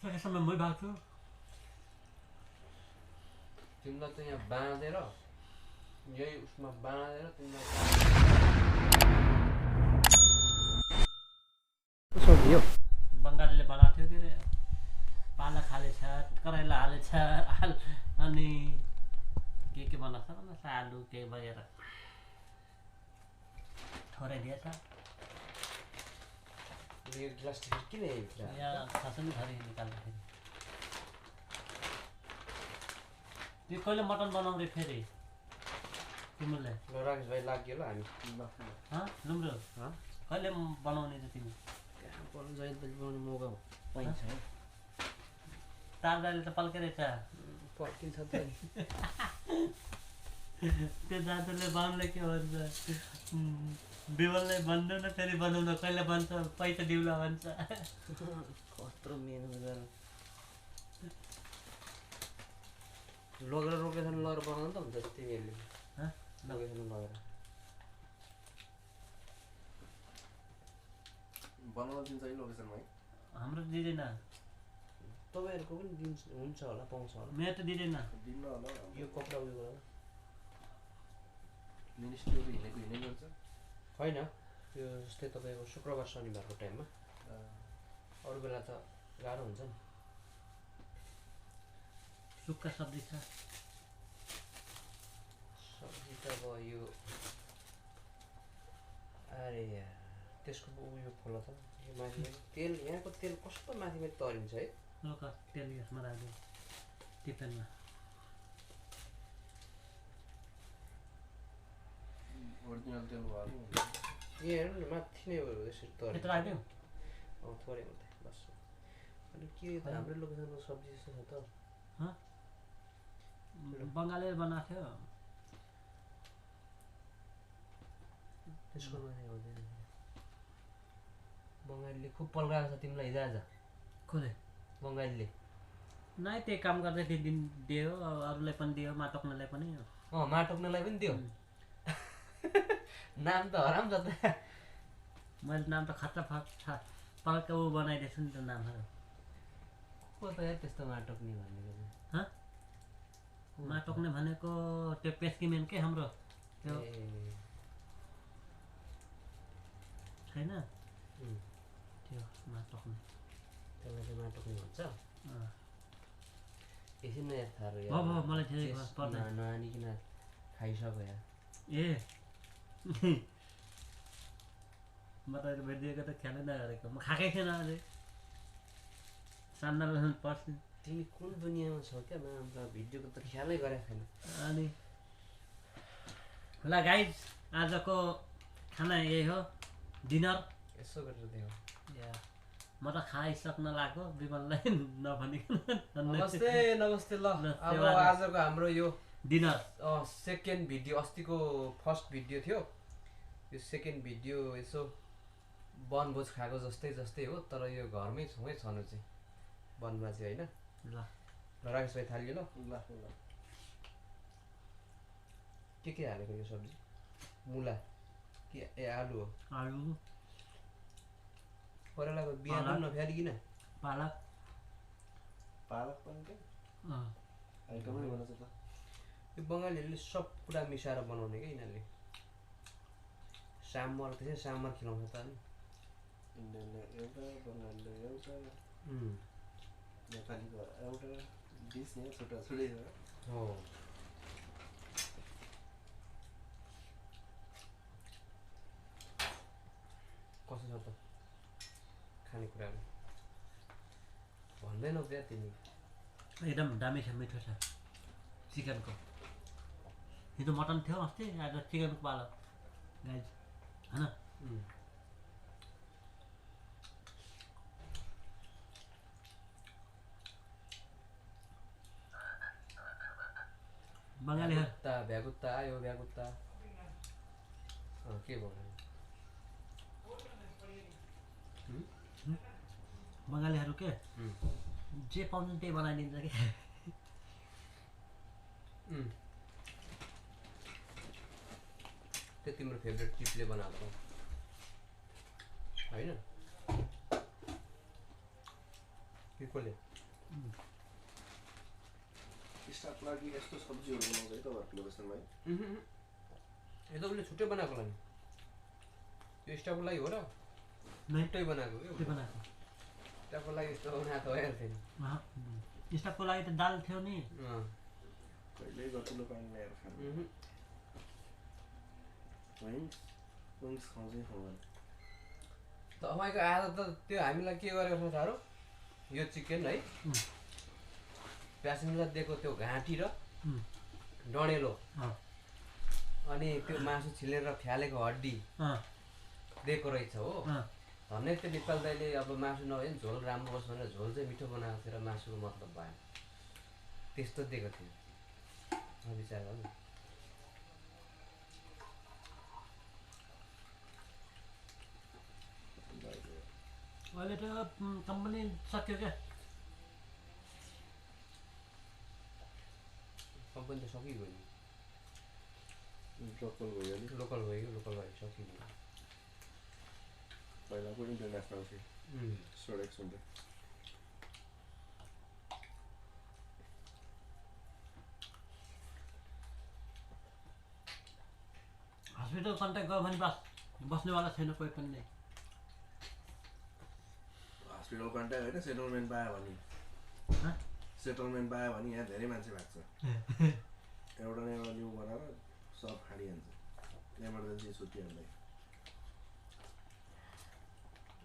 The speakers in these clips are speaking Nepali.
समय मै भएको छु तिमीलाई त यहाँ बाँधेर यही उसमा बाँधेर तिमीलाई सब्जी हो बङ्गालीले बनाएको थियो के अरे पालक हालेछ करेला हालेछ अनि के बनाएको छ भन्नुहोस् आलु के भएर थोरै दिएछ यो ग्लास किन यहाँ खास नि थोरै निकाल्दाखेरि त्यो कहिले मटन बनाउने फेरि तिमीले ल राकेश भाइ लाग्यो ल हामी लुम्रो कहिले बनाउने त तिमी कहाँ पर्नु जहिले पनि बनाउने मौका पाइन्छ है तारदाले त पल्केरहेछ पर्किन्छ त त्यो दाजुले बाउनलाई के भन्छ बिमललाई भन्नु न फेरि बनाउन कहिले भन्छ पैसा दिउला भन्छ कत्रो मेहनत गरेर लगेर लोकेसन लगेर बनाउनु त हुन्छ तिमीहरूले लोकेसन लगेर बनाउन दिन्छ है लोकेसनमा है हाम्रो दिँदैन तपाईँहरूको पनि दिन्छ हुन्छ होला पाउँछ होला मेरो त दिँदैन दिन्न होला यो कपडा उयो गरेर मिनिस्ट्रीहरू हिँड्नै गर्छ होइन यो जस्तै तपाईँको शुक्रबार शनिबारको टाइममा अरू बेला त गाह्रो हुन्छ नि सुक्खा सब्जी छ सब्जी त अब यो अरे यार त्यसको उयो खोला त यो माथि तेल यहाँको तेल कस्तो माथि माथि तरिन्छ है लोका तेल यसमा राख्यो टिफिनमा ओरिजिनल तेल भएको यहाँ हेर्नु न माथि नै हो यसरी तरिन्छ यत्रो राख्यो थोरै मात्रै बस अनि के त हाम्रै लोकेसनको सब्जी जस्तो छ त बङ्गालीले बनाएको थियो त्यसको माथि हुँदैन बङ्गालीले खुब पल्काएको छ तिमीलाई हिजोआज कसले बङ्गालीले नै त्यही काम गर्दै दियो अरूलाई पनि दियो माटोक्नलाई पनि माटोक्नलाई पनि दियो नाम त हराम छ त मैले नाम त खतरा पल्का ऊ बनाइदिएछु नि त नामहरू को त यार त्यस्तो माटोक्ने भनेको माटोक्ने भनेको त्यो पेस्किमेन के हाम्रो त्यो छैन त्यो माटोक्ने त्यसलाई चाहिँ माटोक्ने भन्छ एकछिन यार थाहा मलाई धेरै पर्दैन नआनिकन खाइसक्यो यार ए म त भेटिदिएको त ख्यालै नगरेको म खाएकै थिएन अझै सान्दा पर्छ तिमी कुन दुनियाँमा छौ क्या नराम्रो भिडियोको त ख्यालै गरेको छैन अनि ल गाइज आजको खाना यही हो डिनर यसो गरेर देऊ या म त खाइसक्न लाग्यो विमललाई नभनिकन नमस्ते नमस्ते ल अब आजको हाम्रो यो डिनर सेकेन्ड भिडियो अस्तिको फर्स्ट भिडियो थियो यो सेकेन्ड भिडियो यसो वनभोज खाएको जस्तै जस्तै हो तर यो घरमै छौँ है छनु चाहिँ वनमा चाहिँ होइन ल राकेश भाइ थालियो ल ल के हालेको यो सब्जी मुला के ए आलु हो आलु करेलाको बिहा पनि नफ्यालिकन पालक पालक पनि के आइटमै बनाउँछ त यो बङ्गालीहरूले सब कुरा मिसाएर बनाउने क्या यिनीहरूले सामर त्यसै सामर खिलाउँछ त नि इन्डियनले एउटा बङ्गालीले एउटा नेपालीको एउटा डिस यहाँ छुट्टा छुट्टै छ हो कसो छ त खानेकुराहरू भन्दैनौ क्या तिमी एकदम दामी छ मिठो छ चिकनको हिजो मटन थियो अस्ति आज चिकनको पालक गाइज होइन बङ्गाली भ्यागुत्ता आयो भ्यागुत्ता के भन्नु बङ्गालीहरू के जे पाउँछ त्यही बनाइदिन्छ कि त्यो तिम्रो फेभरेट चिपले बनाएको होइन किकोले स्टाफ लागि यस्तो सब्जीहरू बनाउँछ है तपाईँहरूको लोकेसनमा है? यो त उसले छुट्टै बनाएको लागि यो स्टाफको लागि हो र नै छुट्टै बनाएको त्यो के बनाएको स्टाफको लागि यस्तो बनाएको भइहाल्थ्यो नि स्टाफको लागि त दाल थियो नि कहिल्यै गतिलो पाइँदैन यार खानु। विङ्स खुवाउँछै खुवाउँदैन। तपाईँको आज त त्यो हामीलाई के गरेको छ साह्रो यो चिकन है प्यासेन्जरलाई दिएको त्यो घाँटी र डढेलो अनि त्यो मासु छिलेर फ्यालेको हड्डी दिएको रहेछ हो भन्ने त्यो नेपाल दाइले अब मासु नभए पनि झोल राम्रो होस् भनेर झोल चाहिँ मिठो बनाएको थियो र मासुको मतलब भएन त्यस्तो दिएको थियो विचार गर्नु अहिले त कम्पनी सक्यो क्या कम्पनी त सकिगयो नि लोकल भयो नि। लोकल भयो लोकल भयो सकिगयो पहिलाको इन्टरनेसनल थियो सोडेक्स हुन्थ्यो। हस्पिटल कन्ट्याक्ट गयो भने बस्नेवाला छैन कोही पनि नै। हस्पिटल कन्ट्याक्ट होइन सेटलमेन्ट पायो भने यहाँ धेरै मान्छे भएको छ। एउटा न एउटा न्यु बनाएर सब फाडिहाल्छ इमर्जेन्सी छुट्टिहाल्दै।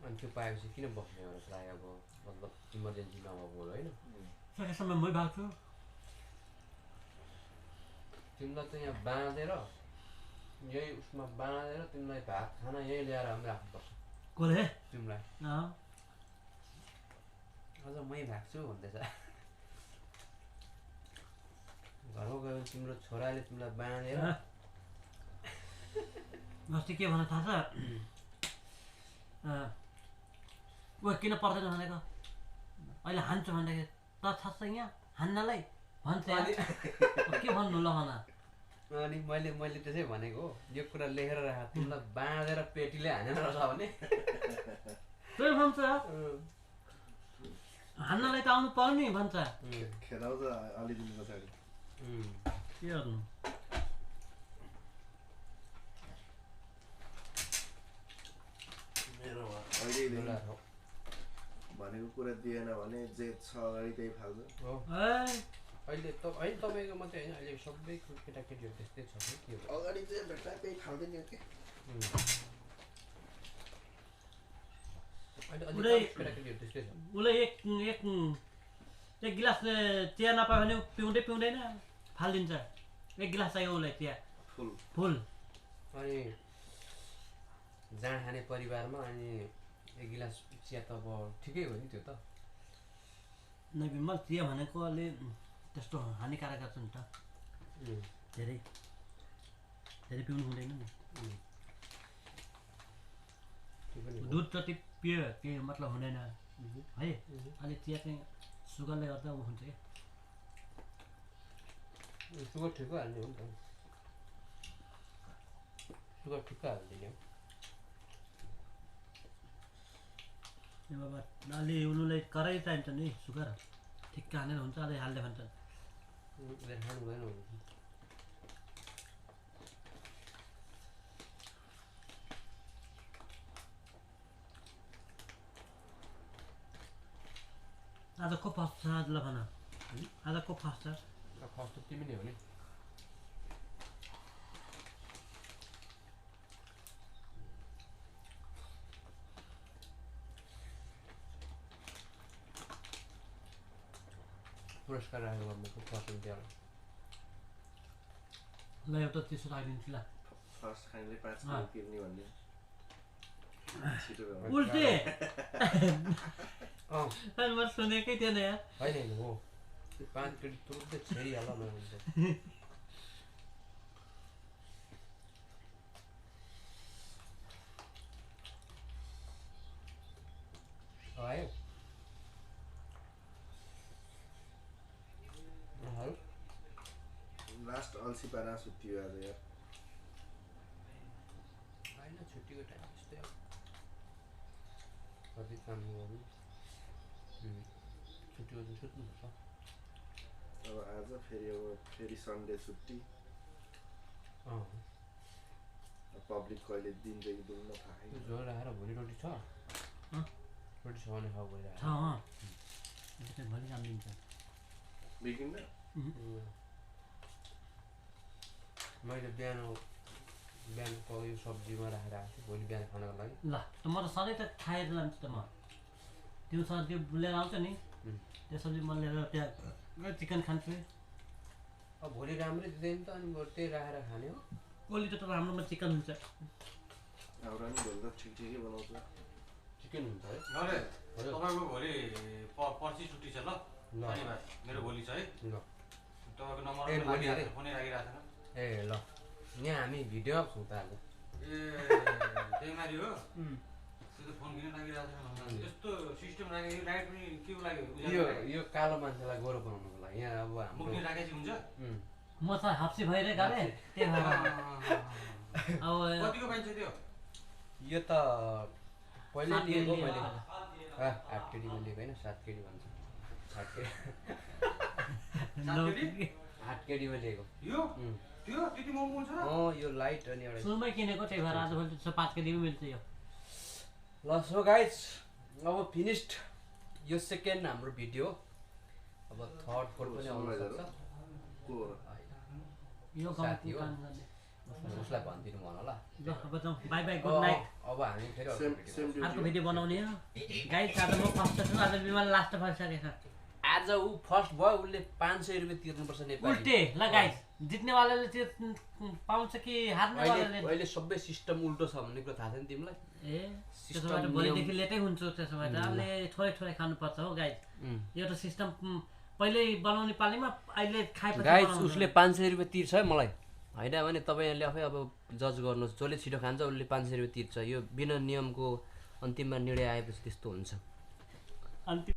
अनि त्यो पाएपछि किन बस्ने भनेर प्राय अब मतलब इमर्जेन्सी नभएको होइन सकेसम्म मै भाग्छु तिमीलाई त यहाँ बाँधेर यही उसमा बाँधेर तिमीलाई भात खाना यहीँ ल्याएर हामी राख्नुपर्छ कसले तिमीलाई अझ मै भाग्छु भन्दैछ घरमा गयो भने तिम्रो छोराले तिमीलाई बाँधेर अस्ति के भन्न थाहा छ ऊ किन पर्दैन भनेको अहिले हान्छु भन्दाखेरि त थाहा छ यहाँ हान्नलाई भन्छ के भन्नु ल भन अनि मैले त्यसै भनेको हो यो कुरा लेखेर राख तिमीलाई बाँधेर पेटीले हानेर रहेछ भने त्यही भन्छ हान्नलाई त आउनु पर्यो नि भन्छ खेदाउँछ अलि दिन पछाडि के गर्नु मेरो अहिले भनेको कुरा दिएन भने जे छ अगाडि त्यही फाल्छ अहिले त होइन तपाईँको मात्रै होइन अहिले सबै केटाकेटीहरू त्यस्तै छ कि के अगाडि जे भेट्दा त्यही फाल्दैन के केटाकेटीहरू त्यस्तै छ उसले एक गिलास चिया नपायो भने पिउँदै पिउँदैन फालिदिन्छ एक गिलास चाहियो उसलाई चिया फुल अनि जाँड खाने परिवारमा अनि एक गिलास चिया त अब ठिकै हो नि त्यो त नै विमल चिया भनेको अलि त्यस्तो हानिकारक छ नि त धेरै पिउनु हुँदैन नि दुध जति पियो केही मतलब हुँदैन है अलि चिया चाहिँ सुगरले गर्दा ऊ हुन्छ क्या सुगर ठिकै हाल्ने हो नि त सुगर ठिक्क हालिदिने हो बाबा अलि उनीलाई करै चाहिन्छ नि सुगर ठिक्क हानेर हुन्छ अलि हाल्दै भन्छ खानु भएन आज को फर्स्ट छ ल भन आज को फर्स्ट छ फर्स्ट त तिमी नै हो नि पुरस्कार राखेको गर्नुको फर्स्ट त्यहाँ ल एउटा त्यसो राखिदिन्छु ल फर्स्ट खानेले 5 किलो तिर्ने भन्ने उल्टे म सुनेकै थिएन यार होइन हो 5 केटी तुरुन्तै छेडिहाल न हुन्छ आयो लास्ट अल्छी पारा सुत्यो आज यार होइन छुट्टीको टाइम त्यस्तै हो कति काम गर्नु सुत्नुपर्छ अब आज फेरि सन्डे छुट्टी पब्लिक कहिले दिन्छ कि दिन्न थाहा छैन झोल राखेर भोलि रोटी छ रोटी छ भने खाऊ भइरहेको भोलि काम दिन्छ बिग्रिन्न मैले बिहानको यो सब्जीमा राखेर आएको थिएँ भोलि बिहान खानको लागि ल त म त सधैँ त खाएर लान्छु त म दिउँसो त्यो लिएर आउँछ नि त्यो सब्जी म लिएर त्यहाँ चिकन खान्छु अब भोलि राम्रै दिँदैन त अनि बरु त्यही राखेर खाने हो ओली त हाम्रोमा चिकन हुन्छ हाम्रो नि भोलि त ठिकै बनाउँछ चिकन हुन्छ है तपाईँको भोलि पर्सि छुट्टी छ ल शनिबार मेरो भोलि छ है ल तपाईँको नम्बर भोलि अरे फोनै लागिरहेको ए ल यहाँ हामी भिडियोमा छौँ त आज छैन ए त्यहीमारी हो त्यो त फोन किन लागिरहेको छैन यस्तो सिस्टम राखेको लाइट पनि के को लागि यो कालो मान्छेलाई गोरो बनाउनुको लागि यहाँ अब हाम्रो मुक्ने राखेपछि हुन्छ म त हाप्सी भइरहेको गरे त्यही भएर अब कतिको मान्छ त्यो यो त पहिले लिएको मैले 8 केडीमा लिएको होइन 7 केडी भन्छ 8 केडीमा लिएको यो त्यो त्यति महँगो हुन्छ यो लाइट अनि एउटा सुरुमै किनेको त्यही भएर आजभोलि 5 केजी मिल्छ यो ल सो गाइज अब फिनिस्ड यो सेकेन्ड हाम्रो भिडियो अब थर्ड फोर्थ पनि आउन सक्छ यो साथी हो काम गर्ने उसलाई भनिदिनु भन ल ल अब जाउँ बाई बाई गुड नाइट अब हामी फेरि अर्को भिडियो बनाउने हो गाइस आज म फर्स्ट छु आज बिमार लास्ट भइसकेको छ आज ऊ फर्स्ट भयो उसले 500 रुपियाँ तिर्नुपर्छ नेपाली उल्टे ल गाइस जित्ने वालाले चाहिँ पाउँछ कि हार्ने वालाले अहिले सबै सिस्टम उल्टो छ भन्ने कुरा थाहा छैन तिमीलाई ए त्यसो भए भोलिदेखि लेटै हुन्छ त्यसो भए हामीले थोरै थोरै खानुपर्छ हो गाइस यो त सिस्टम पहिल्यै बनाउने पालीमा अहिले खाएपछि गाइस उसले 500 रुपियाँ तिर्छ है मलाई होइन भने तपाईँहरूले आफै अब जज गर्नुहोस् जसले छिटो खान्छ उसले 500 रुपियाँ तिर्छ यो बिना नियमको अन्तिममा निर्णय आएपछि त्यस्तो हुन्छ अन्तिम